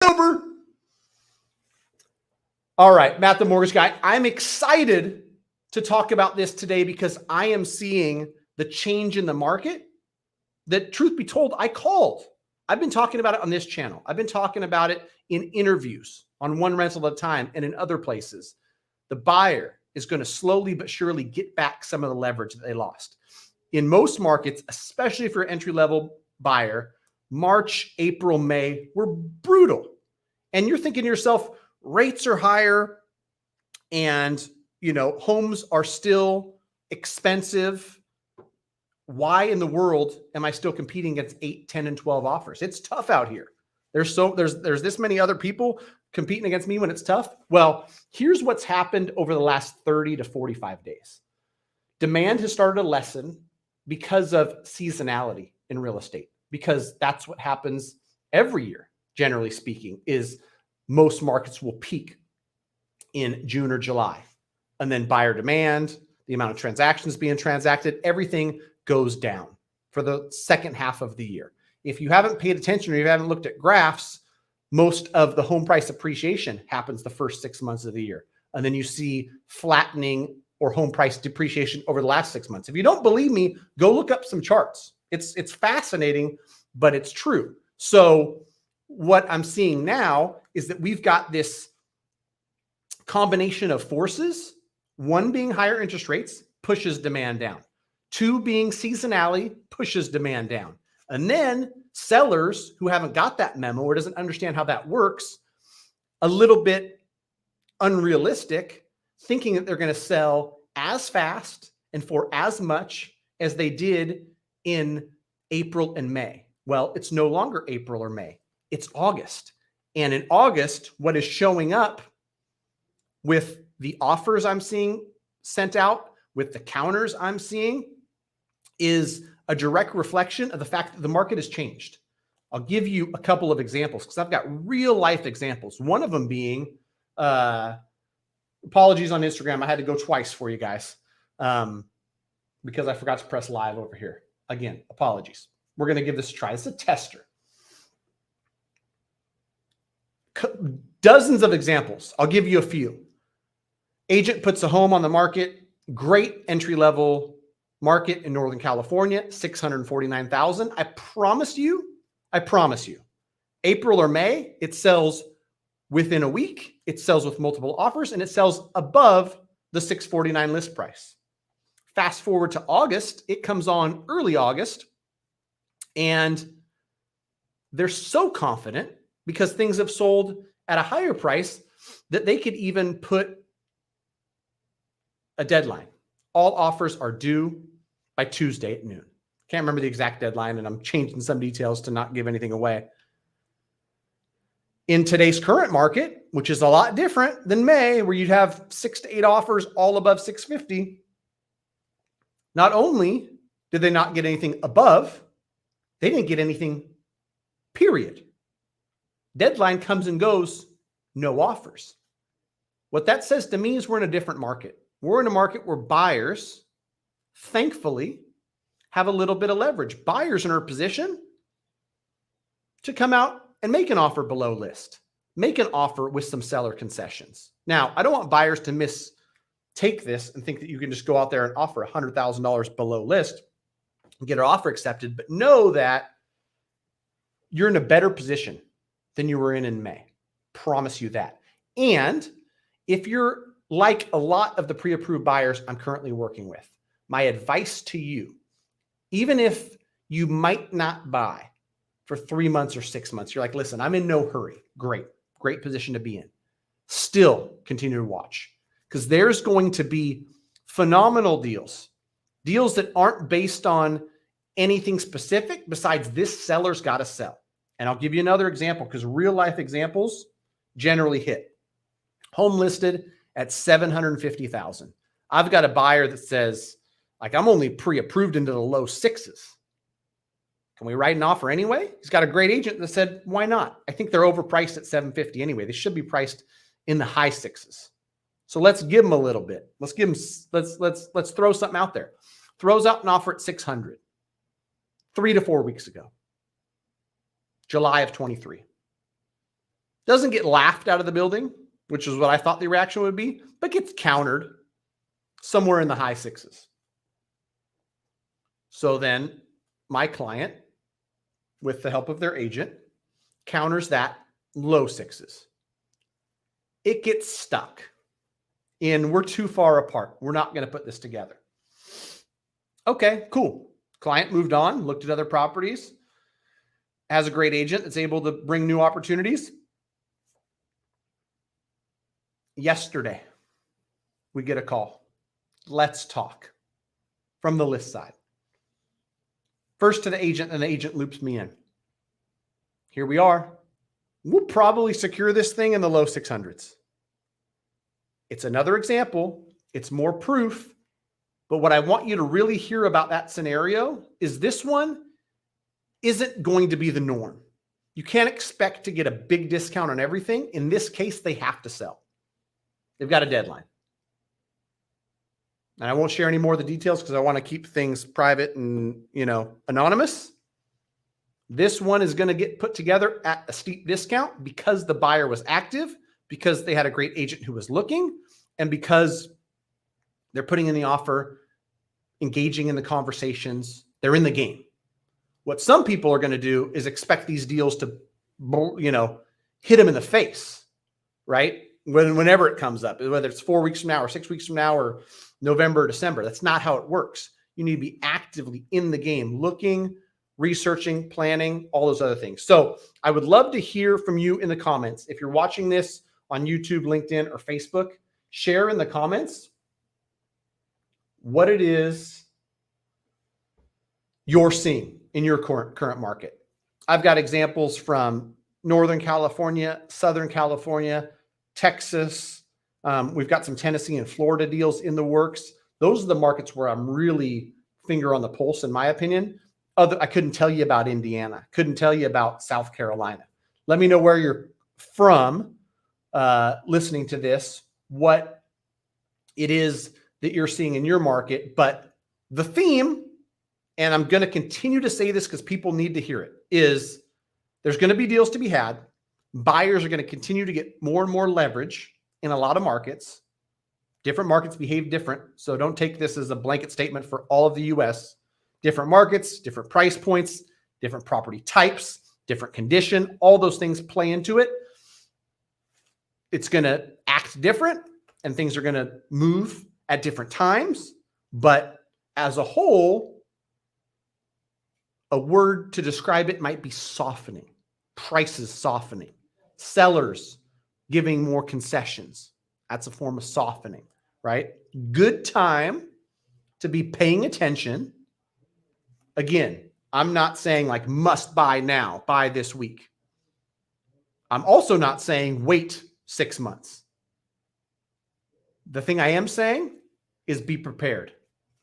over. All right, Matt, the mortgage guy. I'm excited to talk about this today because I am seeing the change in the market that, truth be told, I called. I've been talking about it on this channel. I've been talking about it in interviews on One Rental at a Time and in other places. The buyer is going to slowly but surely get back some of the leverage that they lost. In most markets, especially if you're an entry-level buyer, March, April, May were brutal. And you're thinking to yourself, rates are higher and, homes are still expensive. Why in the world am I still competing against 8, 10, and 12 offers? It's tough out here. There's this many other people competing against me when it's tough. Well, here's what's happened over the last 30 to 45 days. Demand has started to lessen because of seasonality in real estate, because that's what happens every year, generally speaking, is most markets will peak in June or July. And then buyer demand, the amount of transactions being transacted, everything goes down for the second half of the year. If you haven't paid attention or you haven't looked at graphs, most of the home price appreciation happens the first 6 months of the year. And then you see flattening or home price depreciation over the last 6 months. If you don't believe me, go look up some charts. It's fascinating, but it's true. So what I'm seeing now is that we've got this combination of forces. One being higher interest rates pushes demand down. Two being seasonality pushes demand down. And then sellers who haven't got that memo or doesn't understand how that works, a little bit unrealistic, thinking that they're going to sell as fast and for as much as they did in April and May. Well, it's no longer April or May. It's August. And in August, what is showing up with the offers I'm seeing sent out, with the counters I'm seeing, is a direct reflection of the fact that the market has changed. I'll give you a couple of examples because I've got real life examples. One of them being, apologies on Instagram. I had to go twice for you guys because I forgot to press live over here. Again, apologies. We're going to give this a try. It's a tester. Dozens of examples. I'll give you a few. Agent puts a home on the market, great entry-level market in Northern California, $649,000. I promise you, April or May, it sells within a week, it sells with multiple offers, and it sells above the $649 list price. Fast forward to August, it comes on early August, and they're so confident because things have sold at a higher price that they could even put a deadline. All offers are due by Tuesday at noon. Can't remember the exact deadline, and I'm changing some details to not give anything away. In today's current market, which is a lot different than May, where you'd have 6 to 8 offers all above 650, not only did they not get anything above, they didn't get anything, period. Deadline comes and goes, no offers. What that says to me is we're in a different market. We're in a market where buyers, thankfully, have a little bit of leverage. Buyers are in a position to come out and make an offer below list, make an offer with some seller concessions. Now, I don't want buyers to mistake this and think that you can just go out there and offer $100,000 below list and get an offer accepted, but know that you're in a better position than you were in May. Promise you that. And if you're like a lot of the pre-approved buyers I'm currently working with, my advice to you, even if you might not buy for 3 months or 6 months, you're like, listen, I'm in no hurry. Great position to be in. Still continue to watch because there's going to be phenomenal deals that aren't based on anything specific besides this seller's got to sell. And I'll give you another example because real life examples generally hit. Home listed at $750,000. I've got a buyer that says, like, I'm only pre-approved into the low sixes. Can we write an offer anyway? He's got a great agent that said, why not? I think they're overpriced at $750 anyway. They should be priced in the high sixes. So let's give them a little bit. Let's throw something out there. Throws out an offer at $600 3 to 4 weeks ago. July of 23. Doesn't get laughed out of the building, which is what I thought the reaction would be, but gets countered somewhere in the high sixes. So then my client, with the help of their agent, counters that low sixes. It gets stuck in we're too far apart. We're not going to put this together. Okay, cool. Client moved on, looked at other properties, has a great agent that's able to bring new opportunities. Yesterday, we get a call. Let's talk from the list side. First to the agent, and the agent loops me in. Here we are. We'll probably secure this thing in the low 600s. It's another example. It's more proof. But what I want you to really hear about that scenario is this one isn't going to be the norm. You can't expect to get a big discount on everything. In this case, they have to sell. They've got a deadline. And I won't share any more of the details because I want to keep things private and, anonymous. This one is going to get put together at a steep discount because the buyer was active, because they had a great agent who was looking, and because they're putting in the offer, engaging in the conversations. They're in the game. What some people are going to do is expect these deals to, hit them in the face, right? Whenever it comes up, whether it's 4 weeks from now or 6 weeks from now or November or December. That's not how it works. You need to be actively in the game, looking, researching, planning, all those other things. So I would love to hear from you in the comments. If you're watching this on YouTube, LinkedIn, or Facebook, share in the comments what it is you're seeing in your current market. I've got examples from Northern California, Southern California, Texas. We've got some Tennessee and Florida deals in the works. Those are the markets where I'm really finger on the pulse, in my opinion. I couldn't tell you about Indiana. Couldn't tell you about South Carolina. Let me know where you're from listening to this, what it is that you're seeing in your market. But the theme, and I'm going to continue to say this because people need to hear it, is there's going to be deals to be had. Buyers are going to continue to get more and more leverage in a lot of markets. Different markets behave different. So don't take this as a blanket statement for all of the US. Different markets, different price points, different property types, different condition. All those things play into it. It's going to act different and things are going to move at different times. But as a whole, a word to describe it might be softening. Prices softening. Sellers giving more concessions. That's a form of softening, right? Good time to be paying attention. Again, I'm not saying like must buy now, buy this week. I'm also not saying wait 6 months. The thing I am saying is be prepared.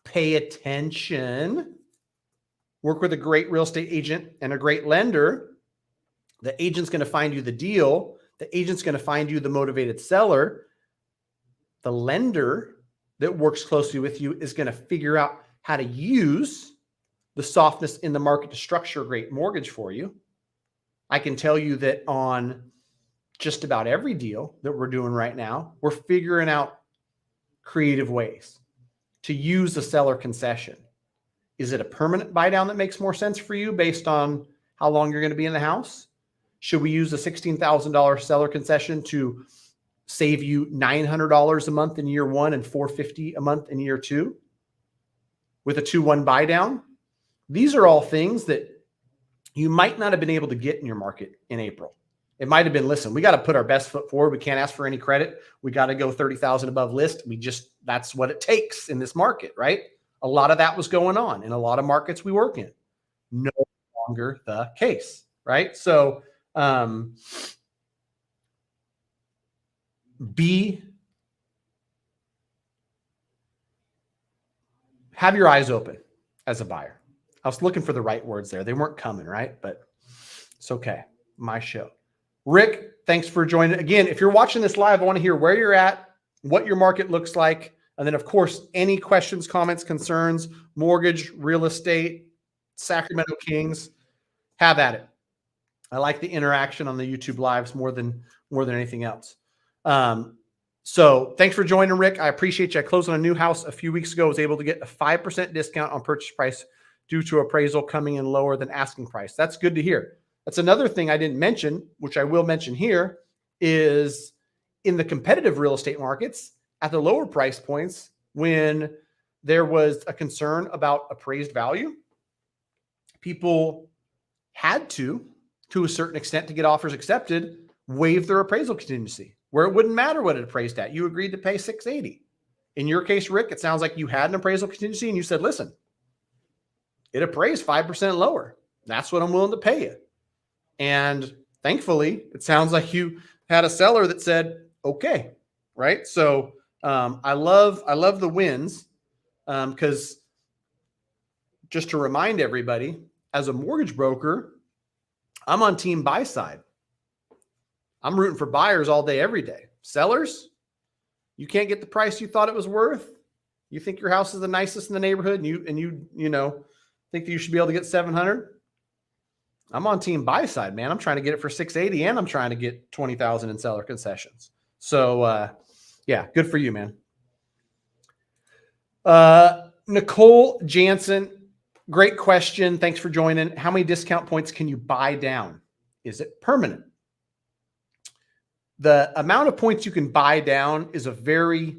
Pay attention. Work with a great real estate agent and a great lender. The agent's going to find you the deal. The agent's going to find you the motivated seller. The lender that works closely with you is going to figure out how to use the softness in the market to structure a great mortgage for you. I can tell you that on just about every deal that we're doing right now, we're figuring out creative ways to use the seller concession. Is it a permanent buy down that makes more sense for you based on how long you're going to be in the house? Should we use a $16,000 seller concession to save you $900 a month in year one and $450 a month in year two with a 2-1 buy down? These are all things that you might not have been able to get in your market in April. It might have been, listen, we got to put our best foot forward. We can't ask for any credit. We got to go 30,000 above list. That's what it takes in this market, right? A lot of that was going on in a lot of markets we work in. No longer the case, right? So, have your eyes open as a buyer. I was looking for the right words there. They weren't coming, right? But it's okay. My show. Rick, thanks for joining. Again, if you're watching this live, I want to hear where you're at, what your market looks like. And then, of course, any questions, comments, concerns, mortgage, real estate, Sacramento Kings, have at it. I like the interaction on the YouTube lives more than anything else. So thanks for joining, Rick. I appreciate you. I closed on a new house a few weeks ago. I was able to get a 5% discount on purchase price due to appraisal coming in lower than asking price. That's good to hear. That's another thing I didn't mention, which I will mention here, is in the competitive real estate markets at the lower price points, when there was a concern about appraised value, people had to a certain extent, to get offers accepted, waive their appraisal contingency, where it wouldn't matter what it appraised at. You agreed to pay $680. In your case, Rick, it sounds like you had an appraisal contingency and you said, listen, it appraised 5% lower. That's what I'm willing to pay you. And thankfully, it sounds like you had a seller that said, okay, right? So I love the wins, because just to remind everybody, as a mortgage broker, I'm on team buy side. I'm rooting for buyers all day, every day. Sellers, you can't get the price you thought it was worth. You think your house is the nicest in the neighborhood, and you know think that you should be able to get 700. I'm on team buy side, man. I'm trying to get it for 680, and I'm trying to get 20,000 in seller concessions. So yeah, good for you, man. Nicole Jansen, great question. Thanks for joining. How many discount points can you buy down? Is it permanent? The amount of points you can buy down is a very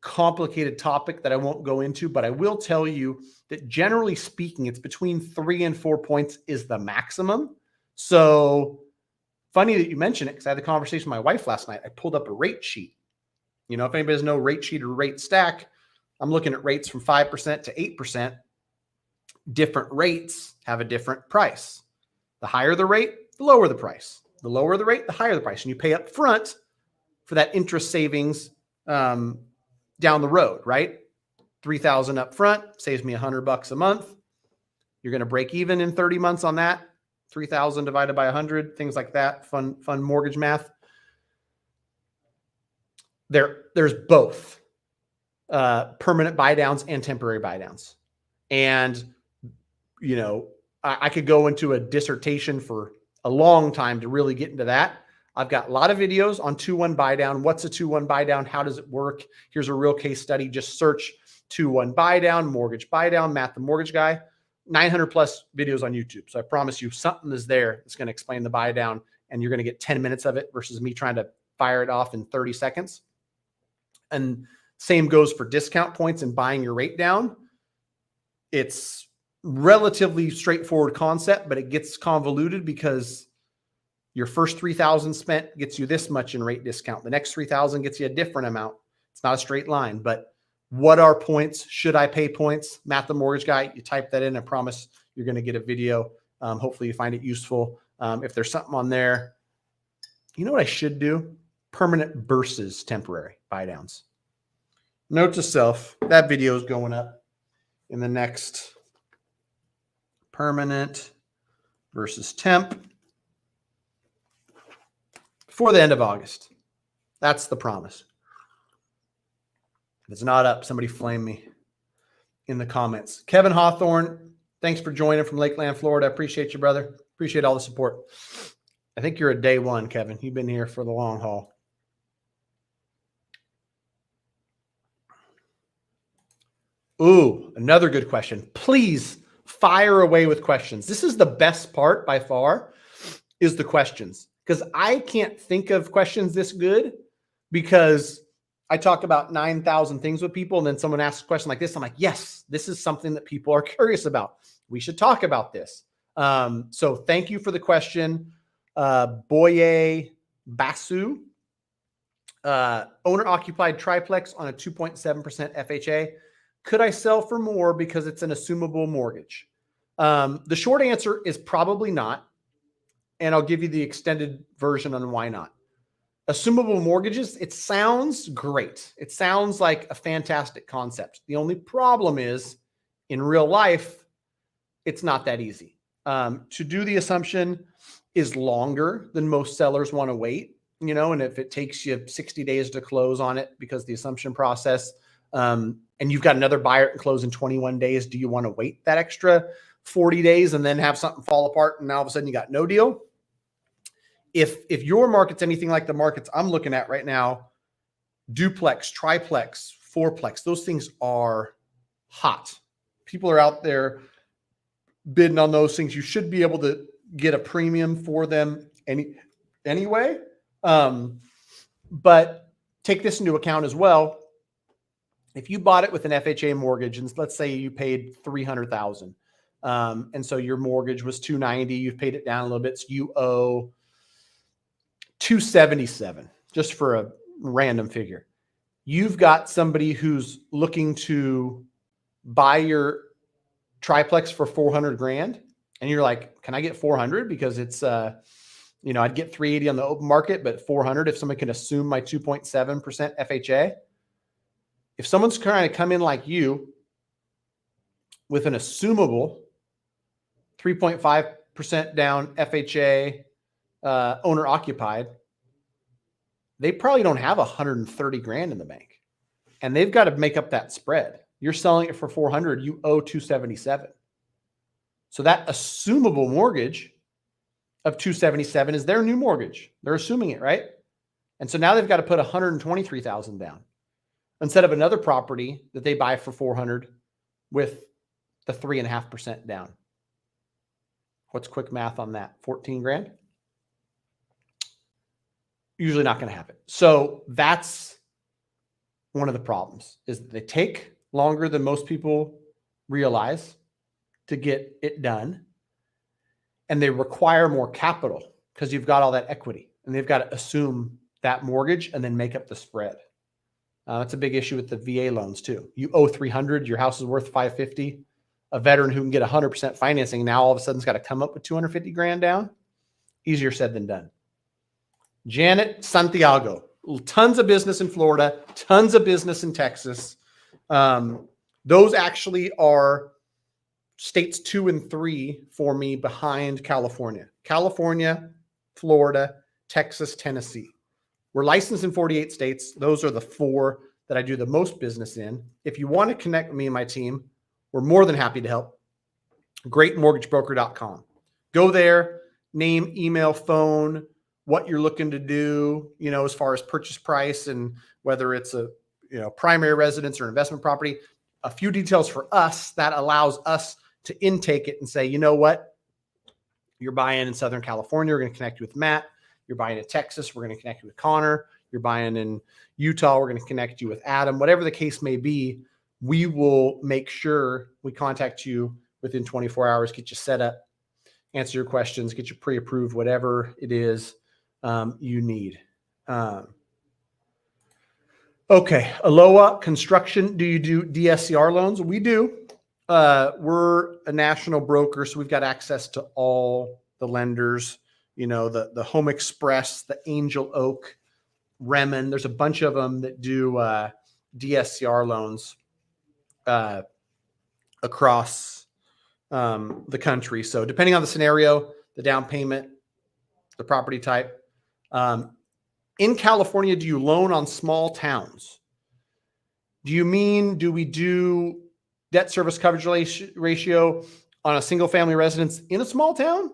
complicated topic that I won't go into, but I will tell you that generally speaking, it's between 3 and 4 points is the maximum. So funny that you mention it, because I had the conversation with my wife last night. I pulled up a rate sheet. You know, if anybody doesn't know rate sheet or rate stack, I'm looking at rates from 5% to 8%. Different rates have a different price. The higher the rate, the lower the price. The lower the rate, the higher the price. And you pay up front for that interest savings down the road, right? $3,000 up front saves me $100 a month. You're going to break even in 30 months on that. 3,000 divided by 100, things like that. Fun mortgage math. There's both permanent buy downs and temporary buy downs. And, you know, I could go into a dissertation for a long time to really get into that. I've got a lot of videos on 2-1 buy down. What's a 2-1 buy down? How does it work? Here's a real case study. Just search 2-1 buy down, mortgage buy down, Matt the Mortgage Guy. 900 plus videos on YouTube. So I promise you something is there that's going to explain the buy down, and you're going to get 10 minutes of it versus me trying to fire it off in 30 seconds. And same goes for discount points and buying your rate down. It's relatively straightforward concept, but it gets convoluted because your first 3,000 spent gets you this much in rate discount. The next 3,000 gets you a different amount. It's not a straight line, but what are points? Should I pay points? Matt the Mortgage Guy, you type that in. I promise you're going to get a video. Hopefully you find it useful. If there's something on there, you know what I should do? Permanent versus temporary buy downs. Note to self, that video is going up in the next permanent versus temp before the end of August. That's the promise. If it's not up, somebody flame me in the comments. Kevin Hawthorne, thanks for joining from Lakeland, Florida. I appreciate you, brother. Appreciate all the support. I think you're a day one, Kevin. You've been here for the long haul. Ooh, another good question. Please fire away with questions. This is the best part by far, is the questions. Because I can't think of questions this good, because I talk about 9,000 things with people, and then someone asks a question like this. I'm like, yes, this is something that people are curious about. We should talk about this. So thank you for the question. Boye Basu, owner-occupied triplex on a 2.7% FHA. Could I sell for more because it's an assumable mortgage? The short answer is probably not. And I'll give you the extended version on why not. Assumable mortgages, it sounds great. It sounds like a fantastic concept. The only problem is, in real life, it's not that easy. To do the assumption is longer than most sellers want to wait, you know, and if it takes you 60 days to close on it because the assumption process, and you've got another buyer and close in 21 days, do you want to wait that extra 40 days and then have something fall apart and now all of a sudden you got no deal. If your market's anything like the markets I'm looking at right now, duplex, triplex, fourplex, those things are hot. People are out there bidding on those things. You should be able to get a premium for them anyway. But take this into account as well. If you bought it with an FHA mortgage, and let's say you paid $300,000, and so your mortgage was $290,000, you've paid it down a little bit, so you owe $277,000, just for a random figure. You've got somebody who's looking to buy your triplex for $400,000, and you're like, can I get $400,000? Because it's, I'd get $380,000 on the open market, but $400,000 if somebody can assume my 2.7% FHA. If someone's trying to come in like you with an assumable 3.5% down FHA, owner occupied, they probably don't have $130,000 in the bank, and they've got to make up that spread. You're selling it for $400,000, you owe $277,000. So that assumable mortgage of $277,000 is their new mortgage. They're assuming it, right? And so now they've got to put $123,000 down instead of another property that they buy for $400,000 with the 3.5% down. What's quick math on that? $14,000? Usually not going to happen. So that's one of the problems, is that they take longer than most people realize to get it done. And they require more capital because you've got all that equity, and they've got to assume that mortgage and then make up the spread. That's a big issue with the VA loans too. You owe $300,000, your house is worth $550,000. A veteran who can get 100% financing now all of a sudden has got to come up with $250,000 down. Easier said than done. Janet, Santiago, tons of business in Florida, tons of business in Texas. Those actually are states 2 and 3 for me behind California. California, Florida, Texas, Tennessee. We're licensed in 48 states. Those are the 4 that I do the most business in. If you want to connect with me and my team, we're more than happy to help. GreatMortgageBroker.com. Go there, name, email, phone, what you're looking to do, as far as purchase price and whether it's a, primary residence or investment property. A few details for us that allows us to intake it and say, you know what? You're buying in Southern California, we're going to connect you with Matt. You're buying in Texas, we're going to connect you with Connor. You're buying in Utah, we're going to connect you with Adam. Whatever the case may be, we will make sure we contact you within 24 hours, get you set up, answer your questions, get you pre-approved, whatever it is you need. Okay. Aloha Construction. Do you do DSCR loans? We do. We're a national broker, so we've got access to all the lenders, the Home Express, the Angel Oak, Remen. There's a bunch of them that do DSCR loans across the country. So depending on the scenario, the down payment, the property type. In California, do you loan on small towns? Do we do debt service coverage ratio on a single family residence in a small town?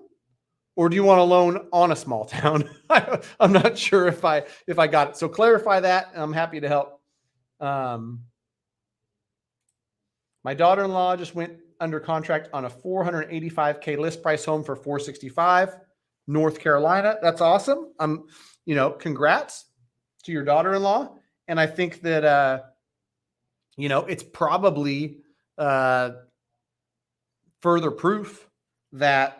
Or do you want to loan on a small town? I'm not sure if I got it. So clarify that. I'm happy to help. My daughter-in-law just went under contract on a $485K list price home for $465, North Carolina. That's awesome. Congrats to your daughter-in-law. And I think that, it's probably further proof that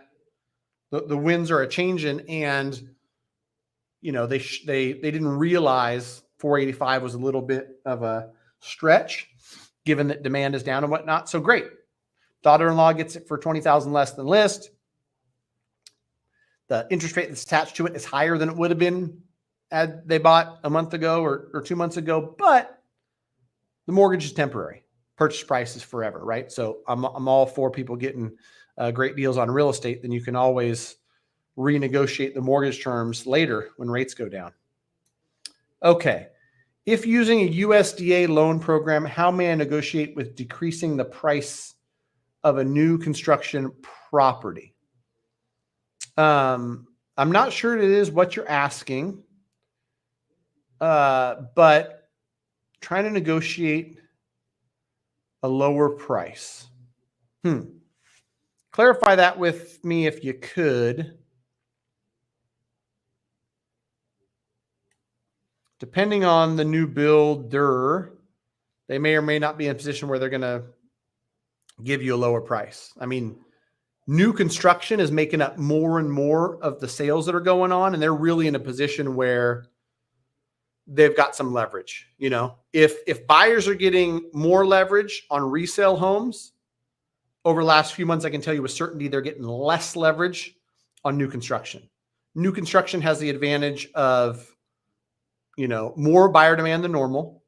the winds are a changing, and they didn't realize 485 was a little bit of a stretch, given that demand is down and whatnot. So great, daughter-in-law gets it for $20,000 less than list. The interest rate that's attached to it is higher than it would have been had they bought a month ago or 2 months ago, but the mortgage is temporary. Purchase price is forever, right? So I'm all for people getting great deals on real estate. Then you can always renegotiate the mortgage terms later when rates go down. Okay. If using a USDA loan program, how may I negotiate with decreasing the price of a new construction property. I'm not sure it is what you're asking, but trying to negotiate a lower price. Clarify that with me if you could. Depending on the new builder, they may or may not be in a position where they're going to give you a lower price. I mean, new construction is making up more and more of the sales that are going on, and they're really in a position where they've got some leverage. You know, if buyers are getting more leverage on resale homes over the last few months, I can tell you with certainty they're getting less leverage on new construction. New construction has the advantage of, you know, more buyer demand than normal,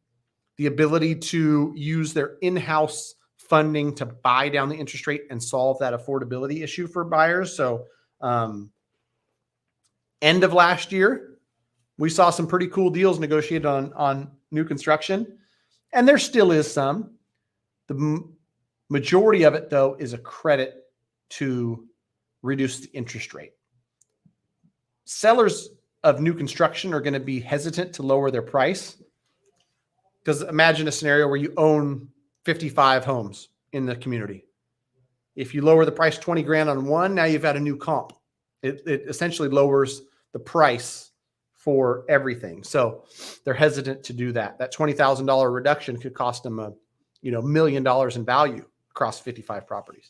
the ability to use their in-house funding to buy down the interest rate and solve that affordability issue for buyers. So end of last year, we saw some pretty cool deals negotiated on new construction, and there still is some. The majority of it, though, is a credit to reduce the interest rate. Sellers of new construction are going to be hesitant to lower their price, because imagine a scenario where you own 55 homes in the community. If you lower the price 20 grand on one, now you've got a new comp. It essentially lowers the price for everything. So they're hesitant to do that. That $20,000 reduction could cost them $1 million in value across 55 properties.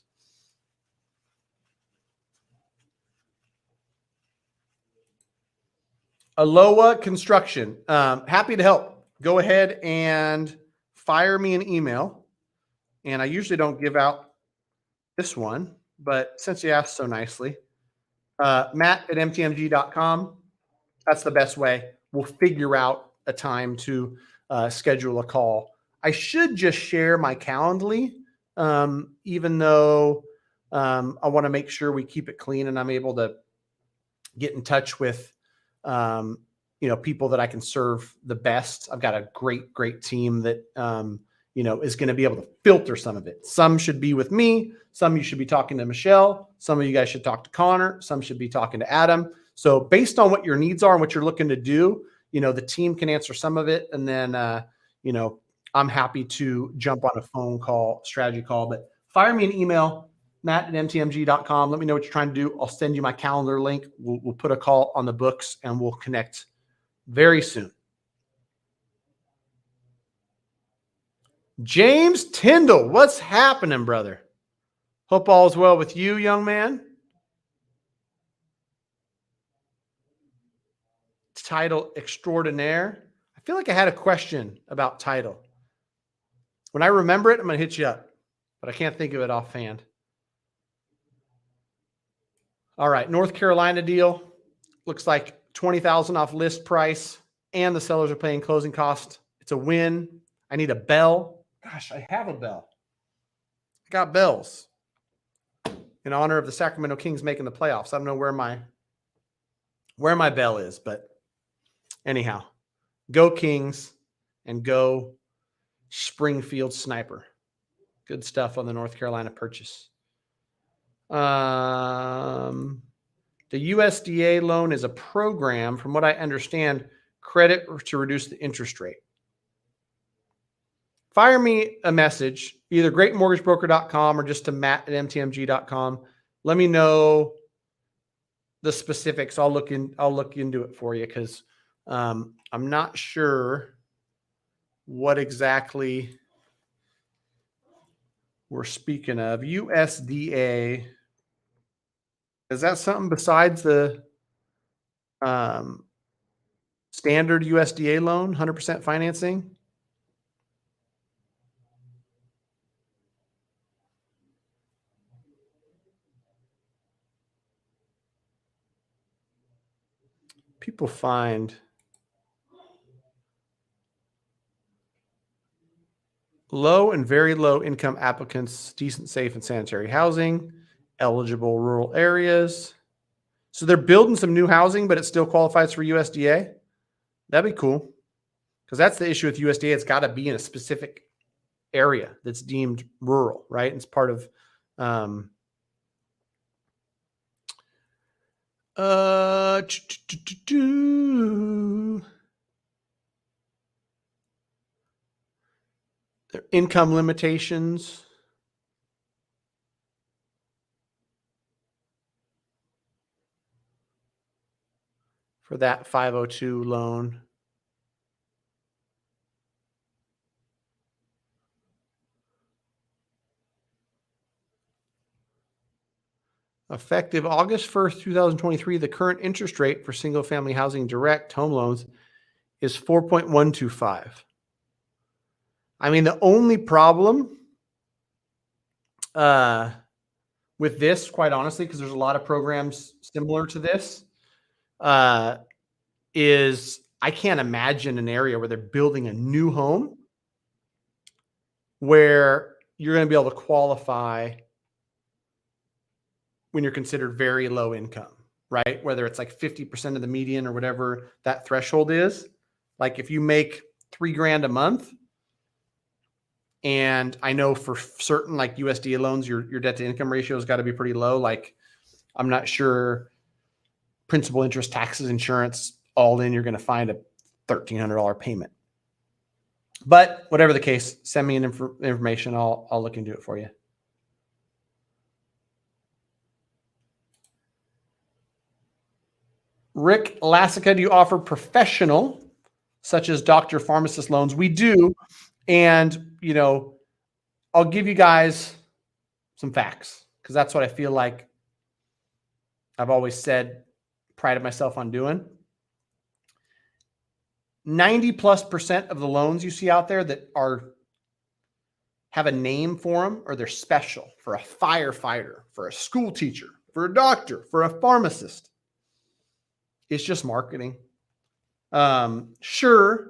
Aloha Construction. Happy to help. Go ahead and fire me an email. And I usually don't give out this one, but since you asked so nicely, matt@mtmg.com. That's the best way. We'll figure out a time to schedule a call. I should just share my Calendly, even though I want to make sure we keep it clean and I'm able to get in touch with people that I can serve the best. I've got a great team that is going to be able to filter some of it. Some should be with me. Some you should be talking to Michelle. Some of you guys should talk to Connor. Some should be talking to Adam. So based on what your needs are and what you're looking to do, the team can answer some of it. And then, I'm happy to jump on a phone call, strategy call, but fire me an email, matt@mtmg.com. Let me know what you're trying to do. I'll send you my calendar link. We'll put a call on the books and we'll connect very soon. James Tyndall, what's happening, brother? Hope all is well with you, young man. Title extraordinaire. I feel like I had a question about title. When I remember it, I'm going to hit you up, but I can't think of it offhand. All right, North Carolina deal. Looks like $20,000 off list price, and the sellers are paying closing cost. It's a win. I need a bell. Gosh, I have a bell. I got bells in honor of the Sacramento Kings making the playoffs. I don't know where my bell is, but anyhow, go Kings and go Springfield Sniper. Good stuff on the North Carolina purchase. The USDA loan is a program, from what I understand, credit to reduce the interest rate. Fire me a message, either greatmortgagebroker.com or just to matt@mtmg.com. Let me know the specifics. I'll look into it for you, because I'm not sure what exactly we're speaking of. USDA, is that something besides the standard USDA loan, 100% financing? People find low and very low income applicants, decent, safe, and sanitary housing, eligible rural areas. So they're building some new housing, but it still qualifies for USDA. That'd be cool, because that's the issue with USDA. It's got to be in a specific area that's deemed rural, right? It's part of Their income limitations. For that 502 loan. Effective August 1st, 2023, the current interest rate for single family housing direct home loans is 4.125. I mean, the only problem with this, quite honestly, because there's a lot of programs similar to this, is I can't imagine an area where they're building a new home where you're going to be able to qualify when you're considered very low income, right? Whether it's like 50% of the median or whatever that threshold is. Like if you make $3,000 a month, and I know for certain like USDA loans, your debt to income ratio has got to be pretty low. Like I'm not sure principal, interest, taxes, insurance, all in, you're going to find a $1,300 payment. But whatever the case, send me information. I'll look into it for you. Rick Lassica, do you offer professional, such as doctor, pharmacist loans? We do. And, you know, I'll give you guys some facts because that's what I feel like I've always said, prided myself on doing. 90+% of the loans you see out there that have a name for them, or they're special for a firefighter, for a school teacher, for a doctor, for a pharmacist. It's just marketing. Sure,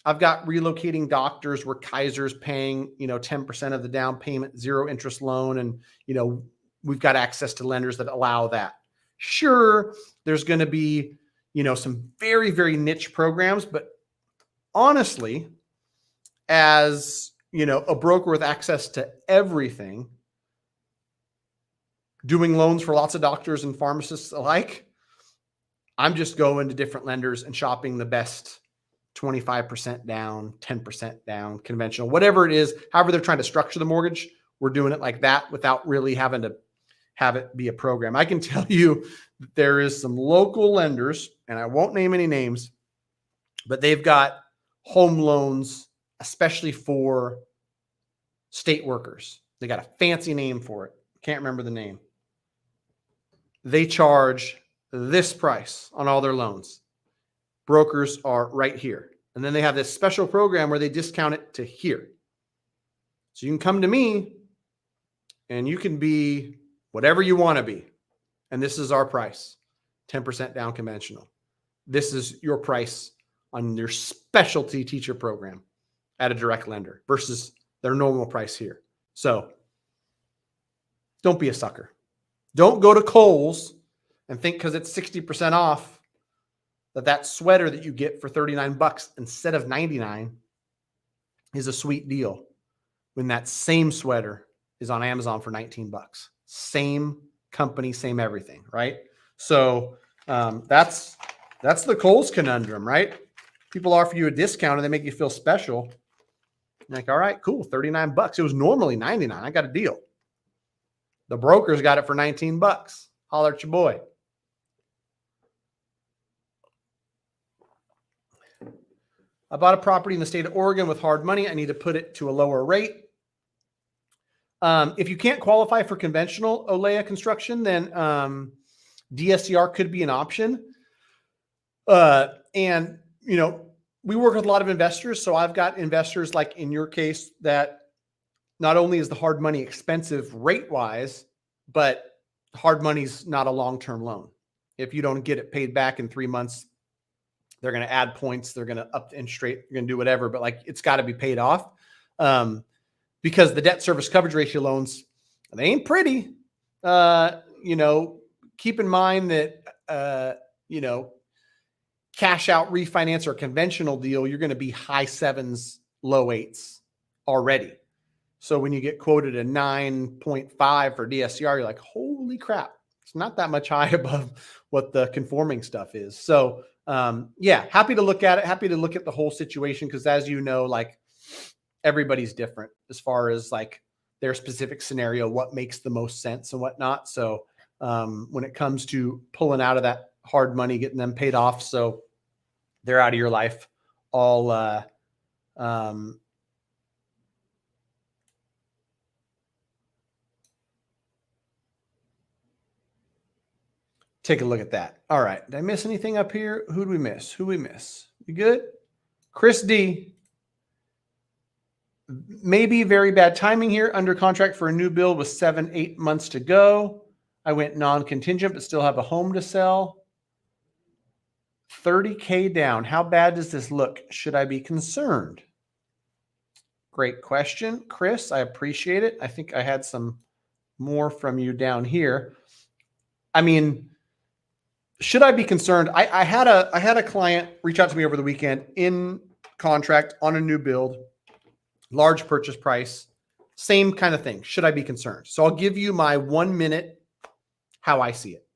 I've got relocating doctors where Kaiser's paying, 10% of the down payment, 0 interest loan. And, we've got access to lenders that allow that. Sure, there's going to be, some very, very niche programs, but honestly, as, a broker with access to everything, doing loans for lots of doctors and pharmacists alike, I'm just going to different lenders and shopping the best 25% down, 10% down, conventional, whatever it is, however they're trying to structure the mortgage, we're doing it like that without really having to have it be a program. I can tell you that there is some local lenders, and I won't name any names, but they've got home loans, especially for state workers. They got a fancy name for it. Can't remember the name. They charge this price on all their loans. Brokers are right here. And then they have this special program where they discount it to here. So you can come to me and you can be whatever you want to be. And this is our price, 10% down conventional. This is your price on your specialty teacher program at a direct lender versus their normal price here. So don't be a sucker. Don't go to Kohl's and think because it's 60% off that sweater that you get for $39 instead of $99 is a sweet deal when that same sweater is on Amazon for $19. Same company, same everything, right? So that's the Kohl's conundrum, right? People offer you a discount and they make you feel special. You're like, all right, cool, $39. It was normally $99. I got a deal. The broker's got it for $19. Holler at your boy. I bought a property in the state of Oregon with hard money. I need to put it to a lower rate. If you can't qualify for conventional OLEA construction, then DSCR could be an option. And, we work with a lot of investors. So I've got investors like in your case that not only is the hard money expensive rate-wise, but hard money's not a long-term loan. If you don't get it paid back in 3 months, they're going to add points. They're going to up the interest rate. They're going to do whatever, but like it's got to be paid off because the debt service coverage ratio loans, they ain't pretty. Keep in mind that, cash out refinance or conventional deal, you're going to be high 7s, low 8s already. So when you get quoted a 9.5 for DSCR, you're like, holy crap, it's not that much high above what the conforming stuff is. So yeah, happy to look at it. Happy to look at the whole situation. Cause as you know, like everybody's different as far as like their specific scenario, what makes the most sense and whatnot. So when it comes to pulling out of that hard money, getting them paid off, so they're out of your life, all take a look at that. All right. Did I miss anything up here? Who do we miss? Who we miss? You good? Chris D. Maybe very bad timing here. Under contract for a new build with 7-8 months to go. I went non-contingent, but still have a home to sell. 30K down. How bad does this look? Should I be concerned? Great question, Chris. I appreciate it. I think I had some more from you down here. I mean, should I be concerned? I had a client reach out to me over the weekend in contract on a new build, large purchase price, same kind of thing. Should I be concerned? So I'll give you my 1 minute how I see it.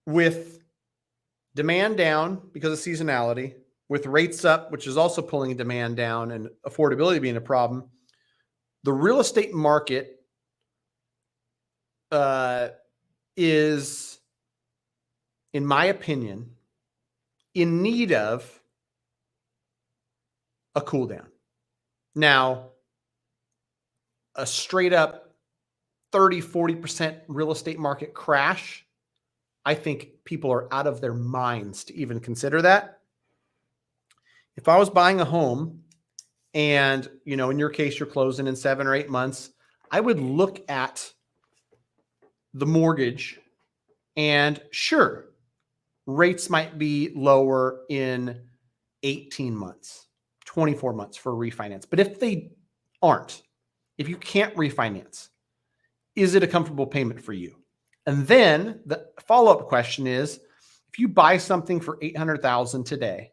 With demand down because of seasonality, with rates up, which is also pulling demand down, and affordability being a problem, the real estate market is, in my opinion, in need of a cool down. Now, a straight up 30-40% real estate market crash, I think people are out of their minds to even consider that. If I was buying a home and, you know, in your case, you're closing in 7 or 8 months, I would look at the mortgage, and sure, rates might be lower in 18 months, 24 months for a refinance. But if they aren't, if you can't refinance, is it a comfortable payment for you? And then the follow-up question is, if you buy something for $800,000 today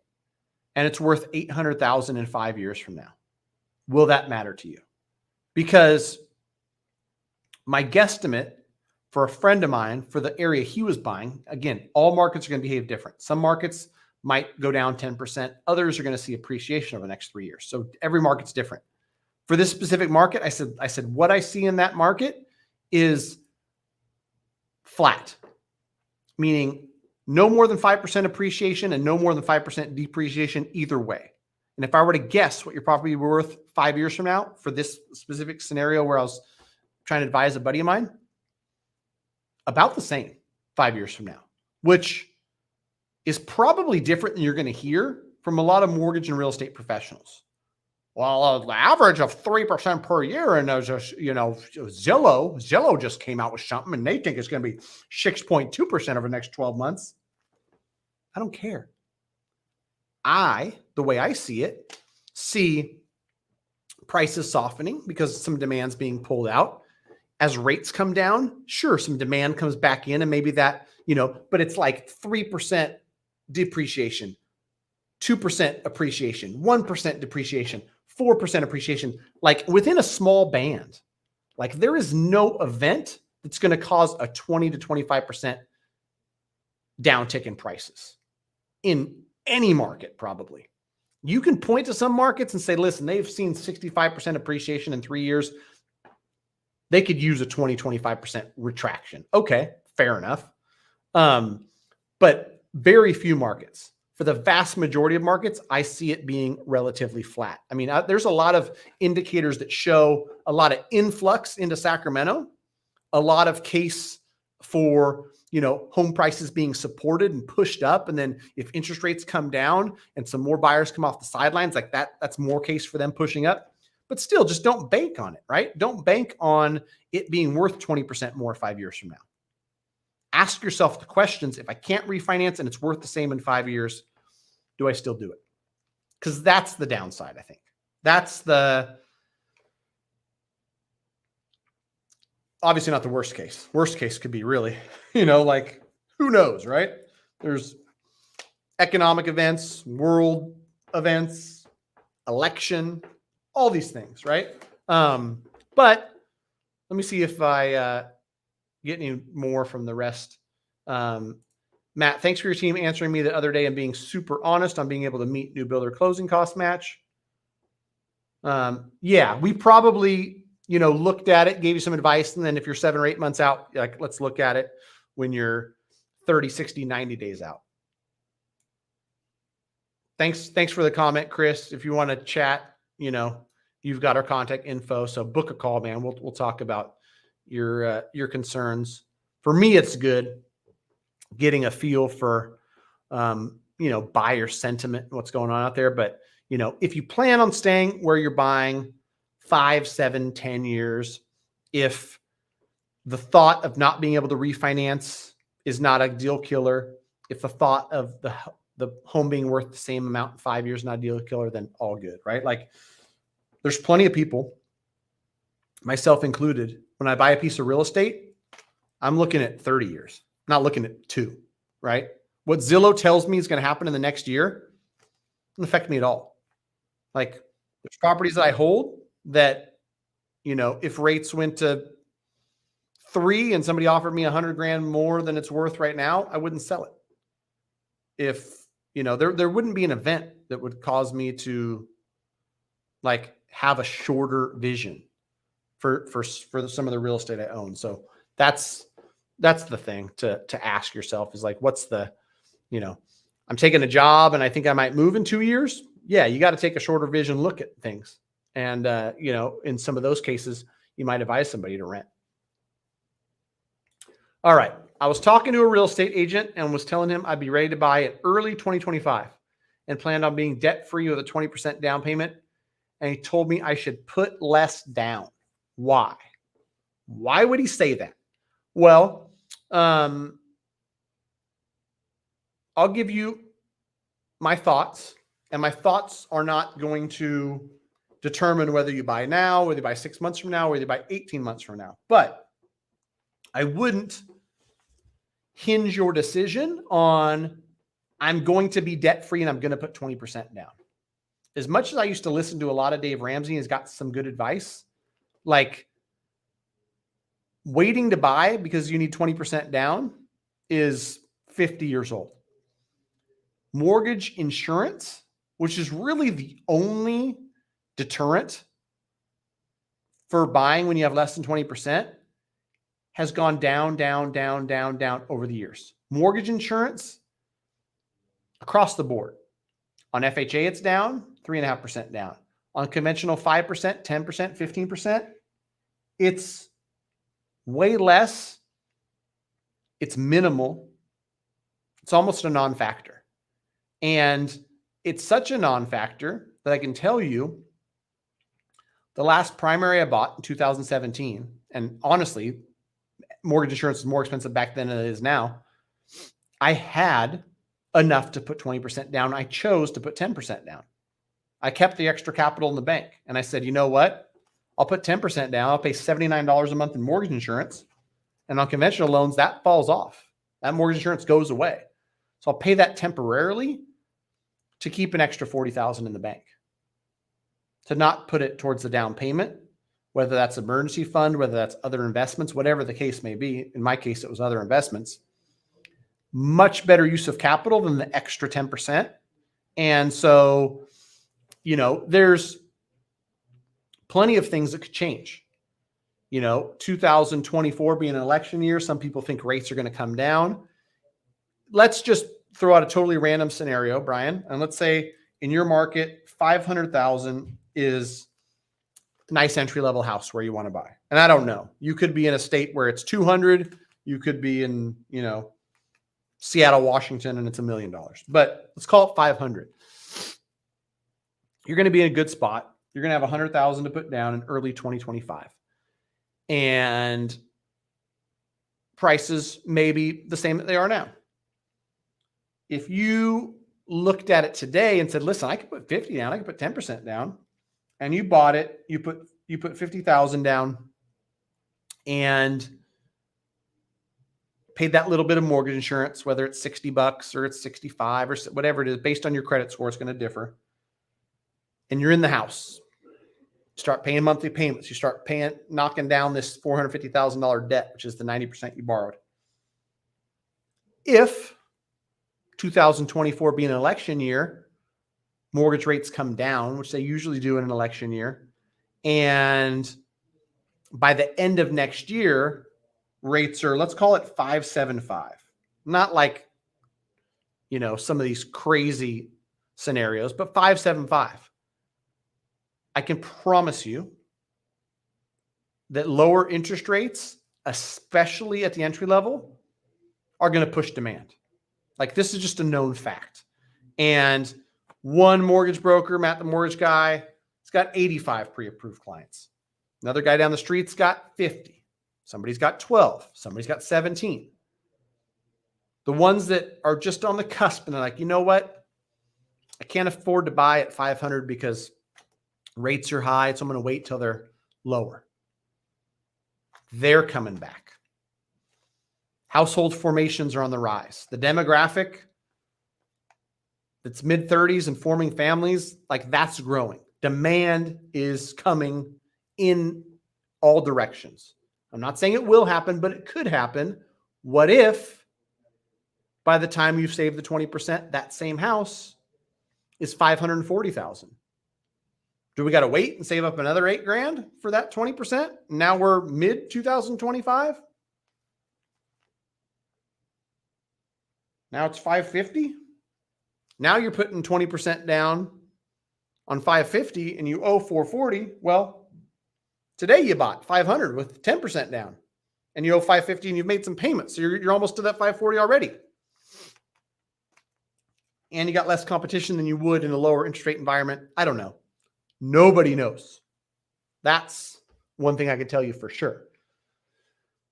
and it's worth $800,000 in 5 years from now, will that matter to you? Because my guesstimate for a friend of mine for the area he was buying, again, all markets are going to behave different. Some markets might go down 10%. Others are going to see appreciation over the next 3 years. So every market's different. For this specific market, I said, what I see in that market is flat, meaning no more than 5% appreciation and no more than 5% depreciation either way. And if I were to guess what your property will be worth 5 years from now for this specific scenario where I was trying to advise a buddy of mine, about the same 5 years from now, which is probably different than you're going to hear from a lot of mortgage and real estate professionals. Well, the average of 3% per year, and there's just, you know, Zillow just came out with something, and they think it's going to be 6.2% over the next 12 months. I don't care. The way I see it, see prices softening because some demand's being pulled out. As rates come down, sure, some demand comes back in, and maybe that, you know, but it's like 3% depreciation, 2% appreciation, 1% depreciation, 4% appreciation, like within a small band. Like there is no event that's going to cause a 20 to 25% downtick in prices in any market, probably. You can point to some markets and say, listen, they've seen 65% appreciation in 3 years. They could use a 20, 25% retraction. Okay, fair enough. But very few markets. For the vast majority of markets, I see it being relatively flat. I mean, there's a lot of indicators that show a lot of influx into Sacramento, a lot of case for, you know, home prices being supported and pushed up. And then if interest rates come down and some more buyers come off the sidelines like that, that's more case for them pushing up. But still, just don't bank on it, right? Don't bank on it being worth 20% more 5 years from now. Ask yourself the questions. If I can't refinance and it's worth the same in 5 years, do I still do it? Because that's the downside, I think. That's the, obviously not the worst case. Worst case could be really, you know, like, who knows, right? There's economic events, world events, election, all these things, right? But let me see if I get any more from the rest. Matt, thanks for your team answering me the other day and being super honest on being able to meet new builder closing cost match. Yeah, we probably, looked at it, gave you some advice. And then if you're 7 or 8 months out, like, let's look at it when you're 30, 60, 90 days out. Thanks for the comment, Chris. If you want to chat, you've got our contact info. So book a call, man. We'll talk about your concerns. For me, it's good getting a feel for, buyer sentiment and what's going on out there. But, if you plan on staying where you're buying 5, 7, 10 years, if the thought of not being able to refinance is not a deal killer, if the thought of the home being worth the same amount in 5 years, not a deal killer, then all good, right? Like, there's plenty of people, myself included, when I buy a piece of real estate, I'm looking at 30 years, not looking at 2, right? What Zillow tells me is going to happen in the next year doesn't affect me at all. Like, there's properties that I hold that, if rates went to 3 and somebody offered me $100,000 more than it's worth right now, I wouldn't sell it. If, there wouldn't be an event that would cause me to have a shorter vision for some of the real estate I own. So that's the thing to ask yourself is what's the, I'm taking a job and I think I might move in 2 years. Yeah. You got to take a shorter vision look at things. And, in some of those cases, you might advise somebody to rent. All right. I was talking to a real estate agent and was telling him I'd be ready to buy in early 2025 and planned on being debt-free with a 20% down payment. And he told me I should put less down. Why? Why would he say that? Well, I'll give you my thoughts, and my thoughts are not going to determine whether you buy now, whether you buy 6 months from now, whether you buy 18 months from now. But I wouldn't hinge your decision on I'm going to be debt-free and I'm going to put 20% down. As much as I used to listen to a lot of Dave Ramsey, he's got some good advice, like waiting to buy because you need 20% down is 50 years old. Mortgage insurance, which is really the only deterrent for buying when you have less than 20%, has gone down over the years. Mortgage insurance across the board. On FHA, it's down 3.5% down. On conventional, 5%, 10%, 15%. It's way less. It's minimal. It's almost a non-factor. And it's such a non-factor that I can tell you the last primary I bought in 2017, and honestly, mortgage insurance is more expensive back then than it is now. I had enough to put 20% down. I chose to put 10% down. I kept the extra capital in the bank. And I said, you know what? I'll put 10% down. I'll pay $79 a month in mortgage insurance. And on conventional loans, that falls off. That mortgage insurance goes away. So I'll pay that temporarily to keep an extra $40,000 in the bank, to not put it towards the down payment, whether that's emergency fund, whether that's other investments, whatever the case may be. In my case, it was other investments. Much better use of capital than the extra 10%. And so, there's plenty of things that could change. 2024 being an election year, some people think rates are going to come down. Let's just throw out a totally random scenario, Brian. And let's say in your market, 500,000 is a nice entry-level house where you want to buy. And I don't know. You could be in a state where it's 200. You could be in, Seattle, Washington, and it's $1 million. But let's call it 500. You're going to be in a good spot. You're going to have 100,000 to put down in early 2025. And prices may be the same that they are now. If you looked at it today and said, listen, I could put 50 down, I could put 10% down, and you bought it, you put 50,000 down and paid that little bit of mortgage insurance, whether it's $60 or it's 65 or whatever it is, based on your credit score, it's going to differ. And you're in the house Start paying monthly payments. You start knocking down this $450,000 debt, which is the 90% you borrowed. If 2024 being an election year, mortgage rates come down, which they usually do in an election year, and by the end of next year, rates are, let's call it 5.75. Not like, some of these crazy scenarios, but 5.75. I can promise you that lower interest rates, especially at the entry level, are going to push demand. Like, this is just a known fact. And one mortgage broker, Matt the Mortgage Guy, has got 85 pre-approved clients. Another guy down the street's got 50. Somebody's got 12. Somebody's got 17. The ones that are just on the cusp and they're like, you know what? I can't afford to buy at 500 because rates are high, so I'm going to wait till they're lower. They're coming back. Household formations are on the rise. The demographic that's mid-30s and forming families, like, that's growing. Demand is coming in all directions. I'm not saying it will happen, but it could happen. What if by the time you've saved the 20%, that same house is $540,000? Do we got to wait and save up another $8,000 for that 20%? Now we're mid 2025. Now it's 550. Now you're putting 20% down on 550 and you owe 440. Well, today you bought 500 with 10% down and you owe 550 and you've made some payments. So you're almost to that 540 already. And you got less competition than you would in a lower interest rate environment. I don't know. Nobody knows. That's one thing I can tell you for sure.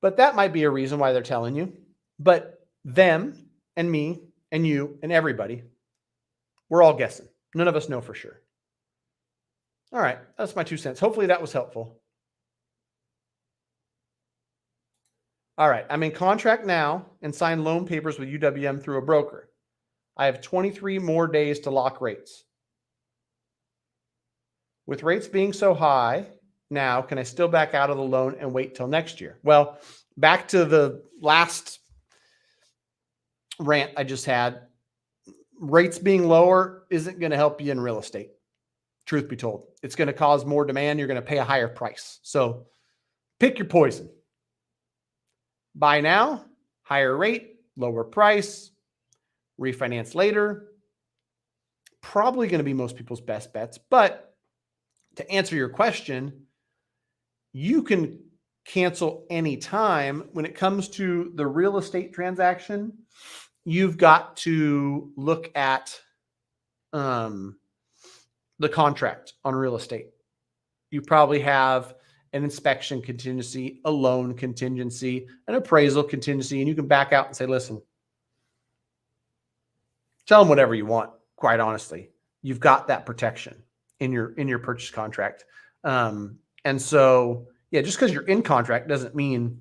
But that might be a reason why they're telling you. But them and me and you and everybody, we're all guessing. None of us know for sure. All right. That's my 2 cents. Hopefully that was helpful. All right. I'm in contract now and signed loan papers with UWM through a broker. I have 23 more days to lock rates. With rates being so high now, can I still back out of the loan and wait till next year? Well, back to the last rant I just had, rates being lower isn't going to help you in real estate. Truth be told, it's going to cause more demand. You're going to pay a higher price. So pick your poison. Buy now, higher rate, lower price, refinance later. Probably going to be most people's best bets. But to answer your question, you can cancel anytime. When it comes to the real estate transaction, you've got to look at the contract on real estate. You probably have an inspection contingency, a loan contingency, an appraisal contingency, and you can back out and say, listen, tell them whatever you want, quite honestly. You've got that protection in your purchase contract. And so, yeah, just because you're in contract doesn't mean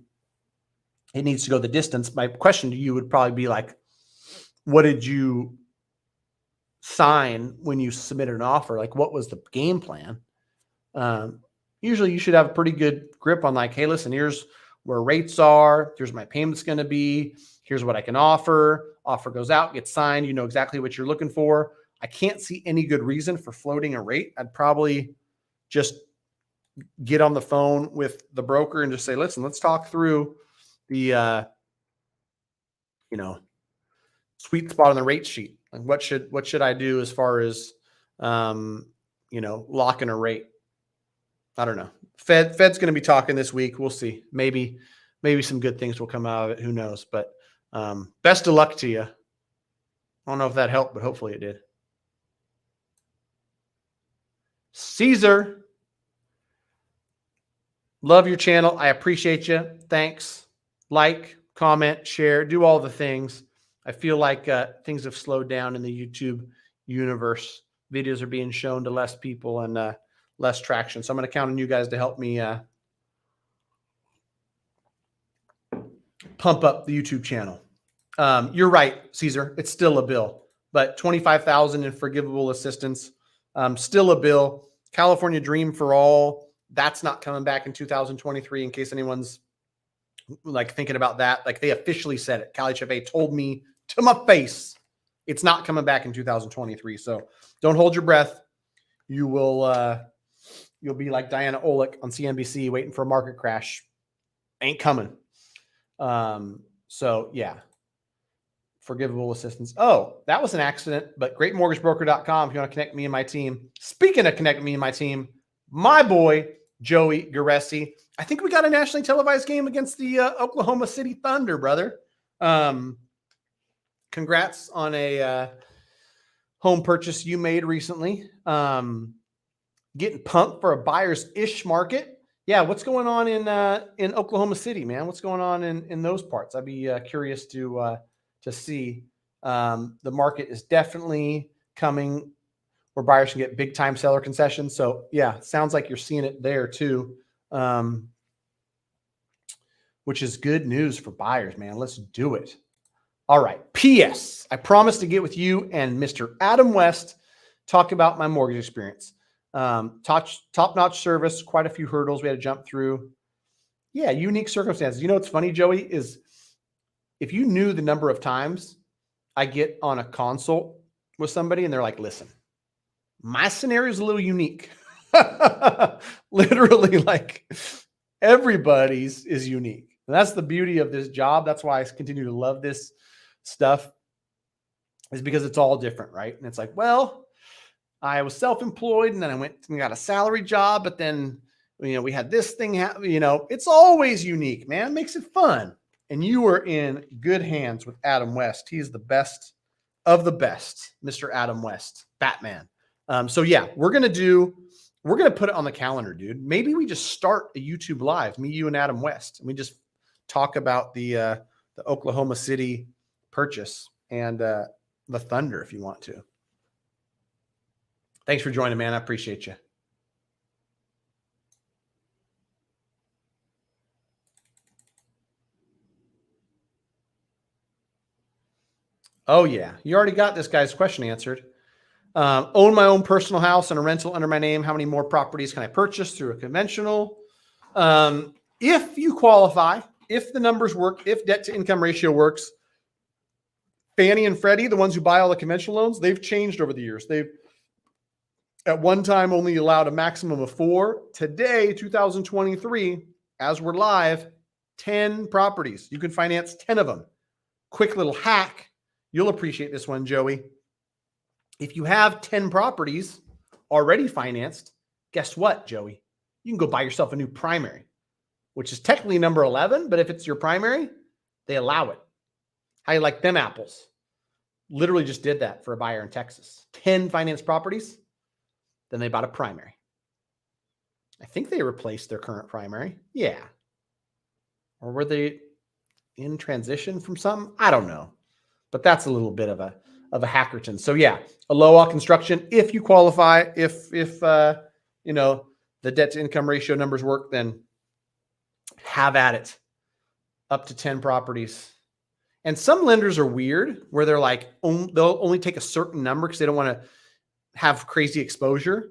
it needs to go the distance. My question to you would probably be like, what did you sign when you submitted an offer? Like, what was the game plan? Usually you should have a pretty good grip on like, hey, listen, here's where rates are. Here's my payment's going to be. Here's what I can offer. Offer goes out, gets signed. You know exactly what you're looking for. I can't see any good reason for floating a rate. I'd probably just get on the phone with the broker and just say, listen, let's talk through the, sweet spot on the rate sheet. Like what should I do as far as, locking a rate? I don't know. Fed's going to be talking this week. We'll see. Maybe some good things will come out of it. Who knows? But best of luck to you. I don't know if that helped, but hopefully it did. Caesar, love your channel. I appreciate you. Thanks. Like, comment, share, do all the things. I feel like things have slowed down in the YouTube universe. Videos are being shown to less people and less traction. So I'm going to count on you guys to help me pump up the YouTube channel. You're right, Caesar. It's still a bill, but $25,000 in forgivable assistance, still a bill. California Dream for All, that's not coming back in 2023, in case anyone's like thinking about that. Like they officially said it. CaliHFA told me to my face, it's not coming back in 2023. So don't hold your breath. You will, you'll be like Diana Olick on CNBC waiting for a market crash. Ain't coming. So yeah, forgivable assistance. Oh, that was an accident, but greatmortgagebroker.com if you want to connect me and my team. Speaking of connecting me and my team, my boy, Joey Garessi. I think we got a nationally televised game against the Oklahoma City Thunder, brother. Congrats on a home purchase you made recently. Getting pumped for a buyer's-ish market. Yeah, what's going on in Oklahoma City, man? What's going on in those parts? I'd be curious to see. The market is definitely coming where buyers can get big-time seller concessions. So, yeah, sounds like you're seeing it there too, which is good news for buyers, man. Let's do it. All right. P.S. I promised to get with you and Mr. Adam West, talk about my mortgage experience. Top-notch service, quite a few hurdles we had to jump through. Yeah, unique circumstances. You know what's funny, Joey, is if you knew the number of times I get on a consult with somebody and they're like, listen, my scenario is a little unique. Literally, like everybody's is unique. And that's the beauty of this job. That's why I continue to love this stuff, is because it's all different, right? And it's like, well, I was self-employed and then I went and got a salary job, but then, we had this thing happen, it's always unique, man. It makes it fun. And you are in good hands with Adam West. He's the best of the best, Mr. Adam West, Batman. So yeah, we're going to put it on the calendar, dude. Maybe we just start a YouTube live, me, you, and Adam West. And we just talk about the Oklahoma City purchase and the Thunder if you want to. Thanks for joining, man. I appreciate you. Oh, yeah. You already got this guy's question answered. Own my own personal house and a rental under my name. How many more properties can I purchase through a conventional? If you qualify, if the numbers work, if debt to income ratio works, Fannie and Freddie, the ones who buy all the conventional loans, they've changed over the years. They've at one time only allowed a maximum of 4. Today, 2023, as we're live, 10 properties. You can finance 10 of them. Quick little hack. You'll appreciate this one, Joey. If you have 10 properties already financed, guess what, Joey? You can go buy yourself a new primary, which is technically number 11, but if it's your primary, they allow it. How you like them apples? Literally just did that for a buyer in Texas. 10 financed properties, then they bought a primary. I think they replaced their current primary. Yeah. Or were they in transition from something? I don't know. But that's a little bit of a Hackerton. So yeah, Aloha Construction. If you qualify, if the debt to income ratio numbers work, then have at it. Up to 10 properties. And some lenders are weird where they're like, they'll only take a certain number because they don't want to have crazy exposure.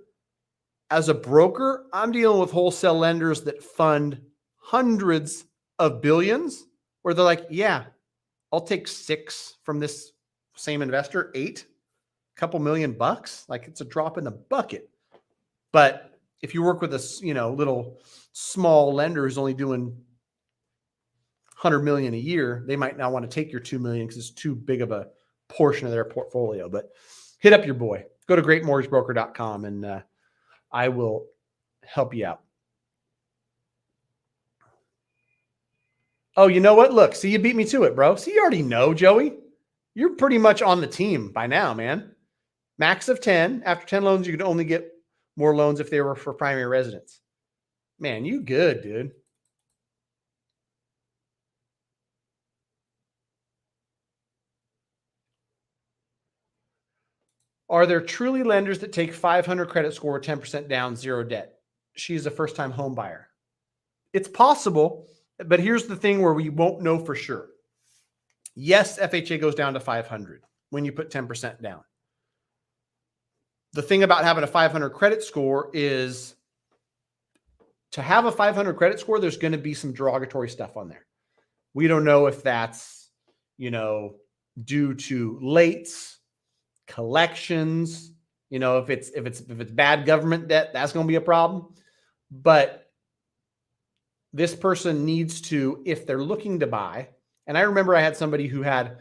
As a broker, I'm dealing with wholesale lenders that fund hundreds of billions where they're like, yeah, I'll take 6 from this same investor, 8, a couple $1 million. Like it's a drop in the bucket. But if you work with a, little small lender who's only doing $100 million a year, they might not want to take your $2 million because it's too big of a portion of their portfolio. But hit up your boy. Go to greatmortgagebroker.com and I will help you out. Oh, you know what? Look, see, you beat me to it, bro. See, you already know, Joey. You're pretty much on the team by now, man. Max of 10. After 10 loans, you can only get more loans if they were for primary residence. Man, you good, dude. Are there truly lenders that take 500 credit score, 10% down, 0 debt? She's a first-time home buyer. It's possible, but here's the thing where we won't know for sure. Yes, FHA goes down to 500 when you put 10% down. the thing about having a 500 credit score is to have a 500 credit score, there's going to be some derogatory stuff on there. We don't know if that's, due to lates, collections, if it's bad government debt, that's going to be a problem. But this person needs to, if they're looking to buy, and I remember I had somebody who had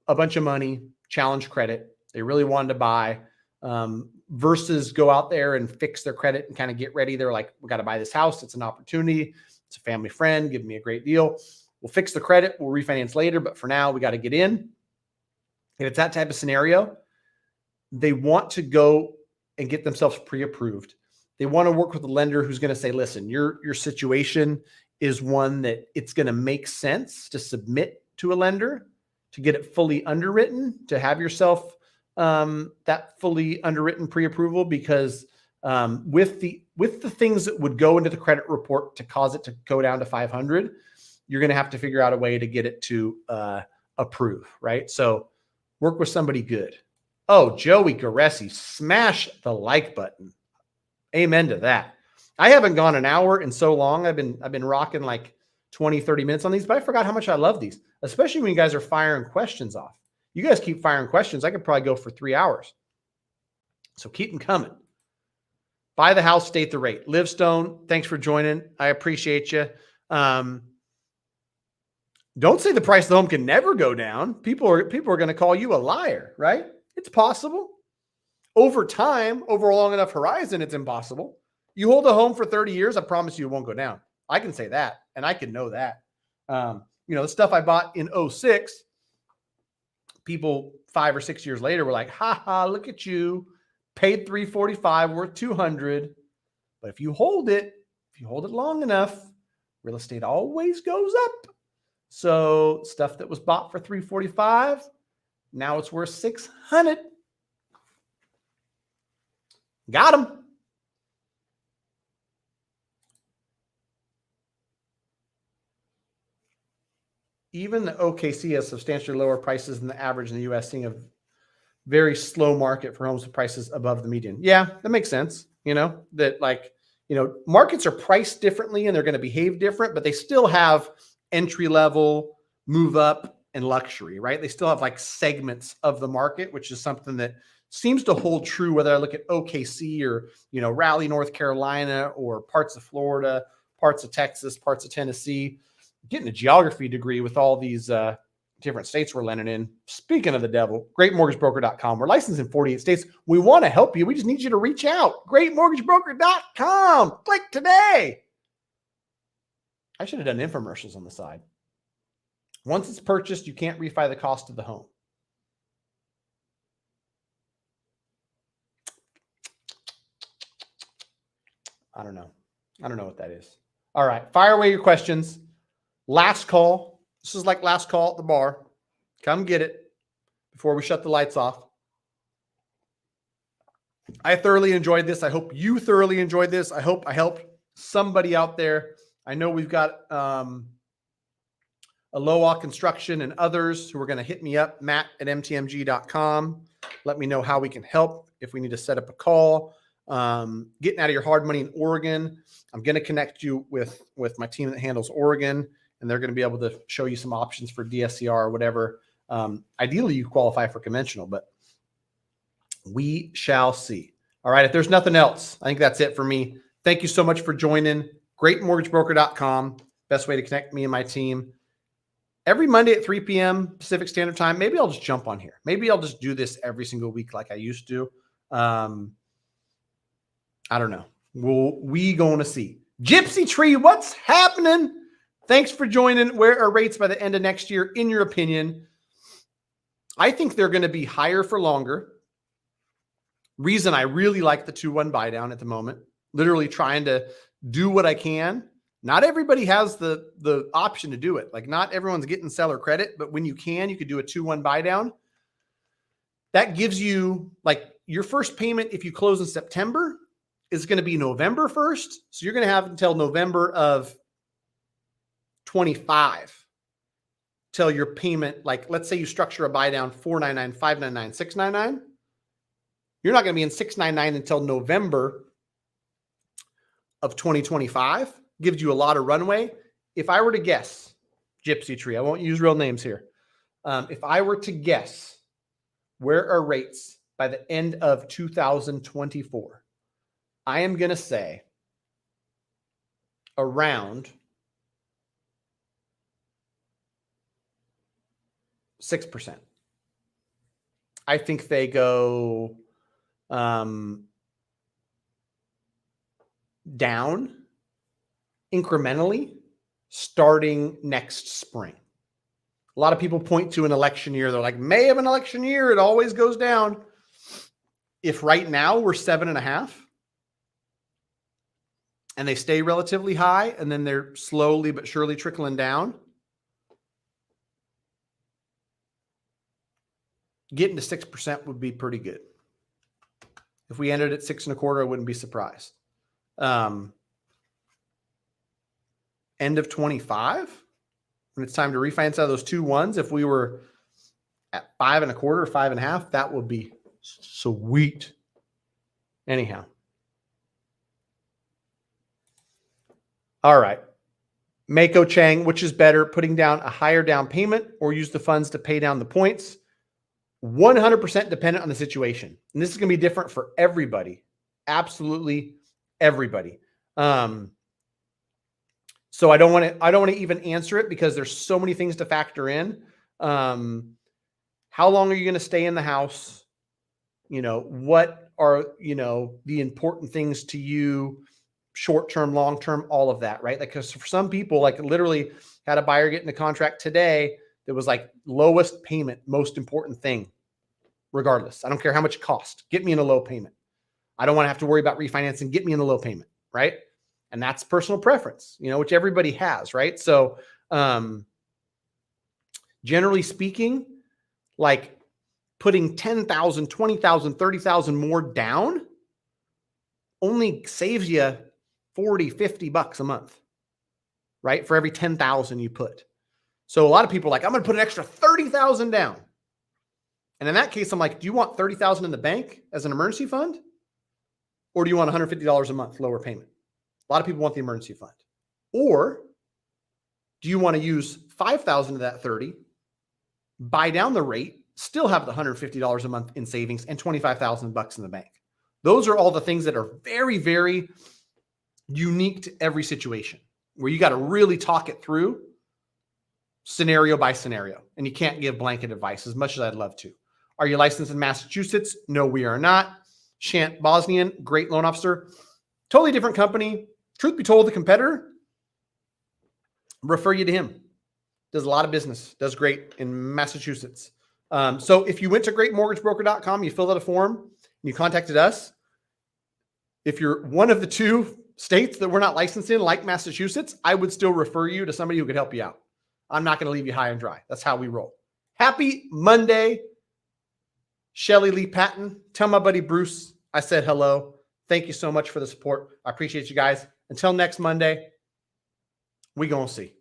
a bunch of money, challenge credit. They really wanted to buy, versus go out there and fix their credit and kind of get ready. They're like, we got to buy this house. It's an opportunity. It's a family friend. Give me a great deal. We'll fix the credit. We'll refinance later. But for now, we got to get in. If it's that type of scenario, they want to go and get themselves pre-approved. They want to work with a lender who's going to say, listen, your situation is one that it's going to make sense to submit to a lender to get it fully underwritten, to have yourself that fully underwritten pre-approval, because with the things that would go into the credit report to cause it to go down to 500, you're going to have to figure out a way to get it to approve, right? So work with somebody good. Oh, Joey Garessi, smash the like button. Amen to that. I haven't gone an hour in so long. I've been rocking like 20, 30 minutes on these, but I forgot how much I love these, especially when you guys are firing questions off. You guys keep firing questions. I could probably go for 3 hours. So keep them coming. Buy the house, state the rate. Livestone, thanks for joining. I appreciate you. Don't say the price of the home can never go down. People are going to call you a liar, right? It's possible. Over time, over a long enough horizon, it's impossible. You hold a home for 30 years, I promise you it won't go down. I can say that, and I can know that. The stuff I bought in 2006, people 5 or 6 years later were like, ha ha, look at you, paid $345, worth $200. But if you hold it long enough, real estate always goes up. So stuff that was bought for $345, now it's worth $600. Got them. Even the OKC has substantially lower prices than the average in the U.S., seeing a very slow market for homes with prices above the median. Yeah, that makes sense. Markets are priced differently and they're going to behave different, but they still have entry level, move up, and luxury, right? They still have like segments of the market, which is something that seems to hold true whether I look at OKC or, Raleigh, North Carolina, or parts of Florida, parts of Texas, parts of Tennessee. Getting a geography degree with all these different states we're lending in. Speaking of the devil, greatmortgagebroker.com. We're licensed in 48 states. We want to help you. We just need you to reach out. Greatmortgagebroker.com. Click today. I should have done infomercials on the side. Once it's purchased, you can't refi the cost of the home. I don't know what that is. All right. Fire away your questions. Last call. This is like last call at the bar. Come get it before we shut the lights off. I thoroughly enjoyed this. I hope you thoroughly enjoyed this. I hope I helped somebody out there. I know we've got Aloha Construction and others who are going to hit me up, matt@mtmg.com. Let me know how we can help, if we need to set up a call. Getting out of your hard money in Oregon. I'm going to connect you with my team that handles Oregon, and they're going to be able to show you some options for DSCR or whatever. Ideally, you qualify for conventional, but we shall see. All right. If there's nothing else, I think that's it for me. Thank you so much for joining. GreatMortgageBroker.com. Best way to connect me and my team. Every Monday at 3 p.m. Pacific Standard Time. Maybe I'll just jump on here. Maybe I'll just do this every single week like I used to. I don't know. We going to see. Gypsy Tree, what's happening? Thanks for joining. Where are rates by the end of next year, in your opinion? I think they're going to be higher for longer. Reason I really like the 2-1 buy down at the moment. Literally trying to do what I can. Not everybody has the option to do it. Like, not everyone's getting seller credit, but when you can, you could do a 2-1 buy down. That gives you, like, your first payment, if you close in September, is going to be November 1st. So you're going to have until November of 25 till your payment, like, let's say you structure a buy down 499, 599, 699. You're not going to be in 699 until November of 2025. Gives you a lot of runway. If I were to guess, Gypsy Tree, I won't use real names here. If I were to guess, where are rates by the end of 2024? I am going to say around 6%. I think they go down incrementally starting next spring. A lot of people point to an election year. They're like, May of an election year, it always goes down. If right now we're 7.5 and they stay relatively high and then they're slowly but surely trickling down, getting to 6% would be pretty good. If we ended at 6.25, I wouldn't be surprised. End of 25, when it's time to refinance out of those 2 1s, if we were at 5.25 or 5.5, that would be sweet. Anyhow. All right. Mako Chang, which is better, putting down a higher down payment or use the funds to pay down the points? 100% dependent on the situation. And this is going to be different for everybody. Absolutely everybody. So I don't want to even answer it because there's so many things to factor in. How long are you going to stay in the house? What are, the important things to you, short-term, long-term, all of that, right? Like, because for some people, like literally had a buyer get in a contract today that was like lowest payment, most important thing, regardless. I don't care how much it costs. Get me in a low payment. I don't want to have to worry about refinancing. Get me in a low payment, right? And that's personal preference, which everybody has, right? So generally speaking, like putting 10,000, 20,000, 30,000 more down only saves you 40, 50 bucks a month, right? For every 10,000 you put. So a lot of people are like, I'm going to put an extra 30,000 down. And in that case, I'm like, do you want 30,000 in the bank as an emergency fund? Or do you want $150 a month lower payment? A lot of people want the emergency fund. Or do you want to use 5,000 of that 30, buy down the rate, still have the $150 a month in savings and 25,000 bucks in the bank? Those are all the things that are very, very unique to every situation where you got to really talk it through scenario by scenario. And you can't give blanket advice as much as I'd love to. Are you licensed in Massachusetts? No, we are not. Shant Bosnian, great loan officer. Totally different company. Truth be told, the competitor, refer you to him. Does a lot of business. Does great in Massachusetts. So if you went to greatmortgagebroker.com, you filled out a form, and you contacted us. If you're one of the 2 states that we're not licensed in, like Massachusetts, I would still refer you to somebody who could help you out. I'm not going to leave you high and dry. That's how we roll. Happy Monday, Shelly Lee Patton. Tell my buddy Bruce I said hello. Thank you so much for the support. I appreciate you guys. Until next Monday, we gonna see.